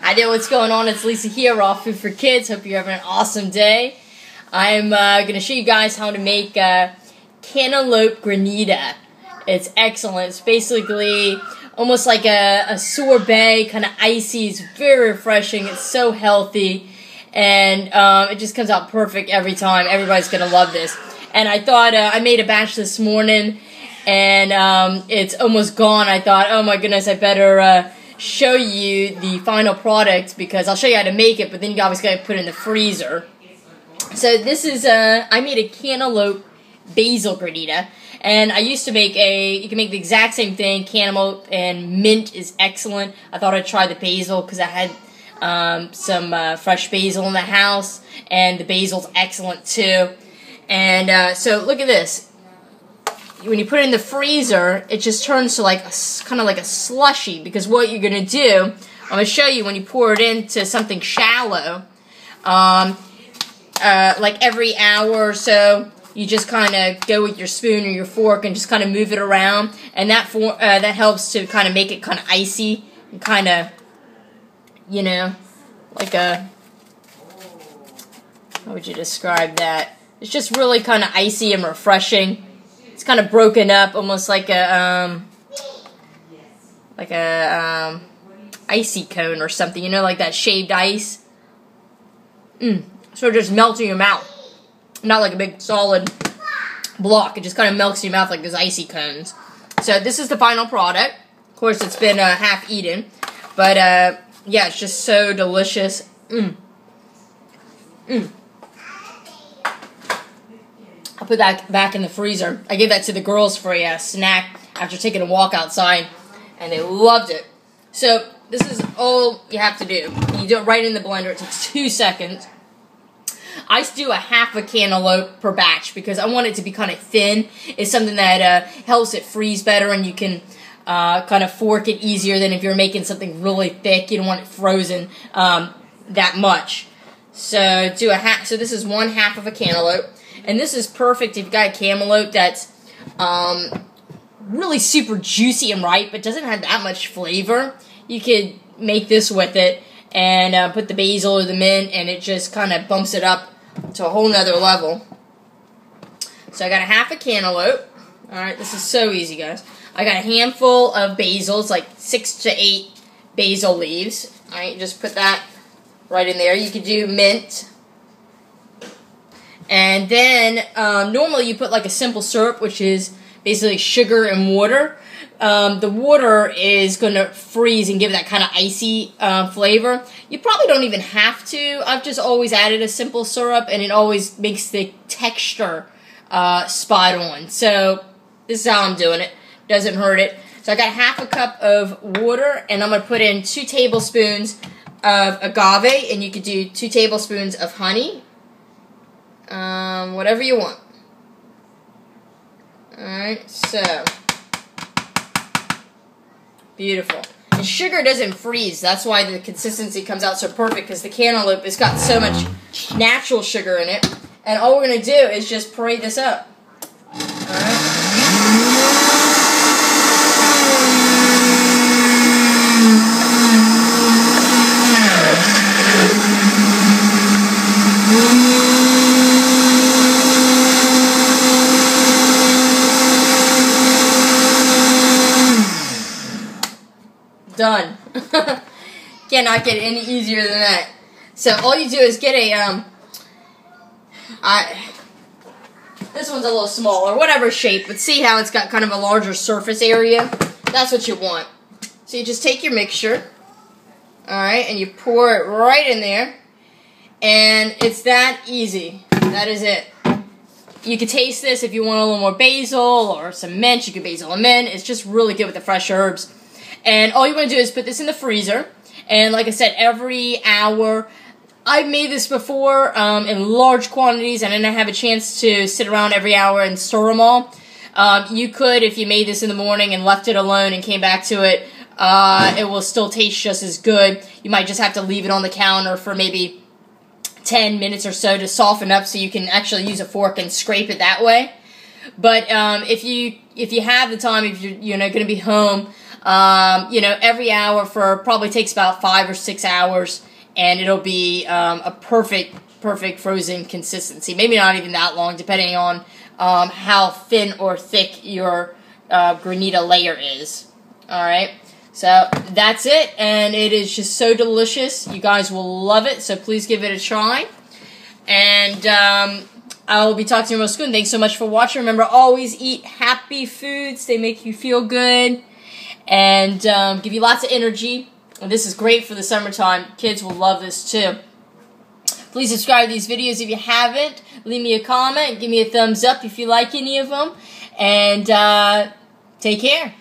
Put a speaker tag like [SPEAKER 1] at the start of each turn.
[SPEAKER 1] I know what's going on. It's Lisa here, Raw Food for Kids. Hope you're having an awesome day. I'm going to show you guys how to make Cantaloupe Granita. It's excellent. It's basically almost like a sorbet, kind of icy. It's very refreshing. It's so healthy. And it just comes out perfect every time. Everybody's going to love this. And I thought, I made a batch this morning, and it's almost gone. I thought, oh my goodness, I better show you the final product, because I'll show you how to make it, but then you always got to put it in the freezer. So this is, I made a cantaloupe basil granita, and I used to make you can make the exact same thing. Cantaloupe and mint is excellent. I thought I'd try the basil because I had some fresh basil in the house, and the basil's excellent too. And so look at this. When you put it in the freezer, it just turns to like kind of like a slushy, because what you're going to do, I'm going to show you when you pour it into something shallow, like every hour or so, you just kind of go with your spoon or your fork and just kind of move it around, and that helps to kind of make it kind of icy and kind of, you know, like a, how would you describe that? It's just really kind of icy and refreshing. It's kind of broken up, almost like a icy cone or something, you know, like that shaved ice. So it just melts in your mouth, not like a big solid block. It just kind of melts in your mouth like those icy cones. So this is the final product. Of course, it's been half eaten, but yeah, it's just so delicious. I'll put that back in the freezer. I gave that to the girls for a snack after taking a walk outside, and they loved it. So this is all you have to do. You do it right in the blender. It takes 2 seconds. I do a half a cantaloupe per batch because I want it to be kind of thin. It's something that helps it freeze better, and you can kind of fork it easier than if you're making something really thick. You don't want it frozen that much. So do a half. So this is 1/2 of a cantaloupe. And this is perfect if you've got a cantaloupe that's really super juicy and ripe, but doesn't have that much flavor. You could make this with it and put the basil or the mint, and it just kind of bumps it up to a whole nother level. So I got a half a cantaloupe. Alright, this is so easy, guys. I got a handful of basil. It's like 6 to 8 basil leaves. Alright, just put that right in there. You could do mint. And then, normally you put like a simple syrup, which is basically sugar and water. The water is going to freeze and give that kind of icy flavor. You probably don't even have to. I've just always added a simple syrup, and it always makes the texture spot on. So this is how I'm doing it. Doesn't hurt it. So I got 1/2 cup of water, and I'm going to put in 2 tablespoons of agave, and you could do 2 tablespoons of honey. Whatever you want. Alright, so beautiful. And sugar doesn't freeze. That's why the consistency comes out so perfect, because the cantaloupe has got so much natural sugar in it. And all we're going to do is just parade this up. Alright. Done. Cannot get any easier than that. So all you do is get a this one's a little smaller, whatever shape, but see how it's got kind of a larger surface area? That's what you want. So you just take your mixture, alright, and you pour it right in there, and it's that easy. That is it. You could taste this if you want a little more basil or some mint. You could basil and mint. It's just really good with the fresh herbs. And all you want to do is put this in the freezer. And like I said, every hour. I've made this before in large quantities, and I didn't have a chance to sit around every hour and stir them all. You could, if you made this in the morning and left it alone and came back to it, it will still taste just as good. You might just have to leave it on the counter for maybe 10 minutes or so to soften up, so you can actually use a fork and scrape it that way. But if you have the time, if you're going to be home, you know, every hour for probably takes about 5 or 6 hours, and it'll be a perfect frozen consistency. Maybe not even that long, depending on how thin or thick your granita layer is. Alright, so that's it, and it is just so delicious. You guys will love it, so please give it a try. And I will be talking to you real soon. Thanks so much for watching. Remember, always eat happy foods. They make you feel good and give you lots of energy. And this is great for the summertime. Kids will love this too. Please subscribe to these videos if you haven't. Leave me a comment. Give me a thumbs up if you like any of them. And take care.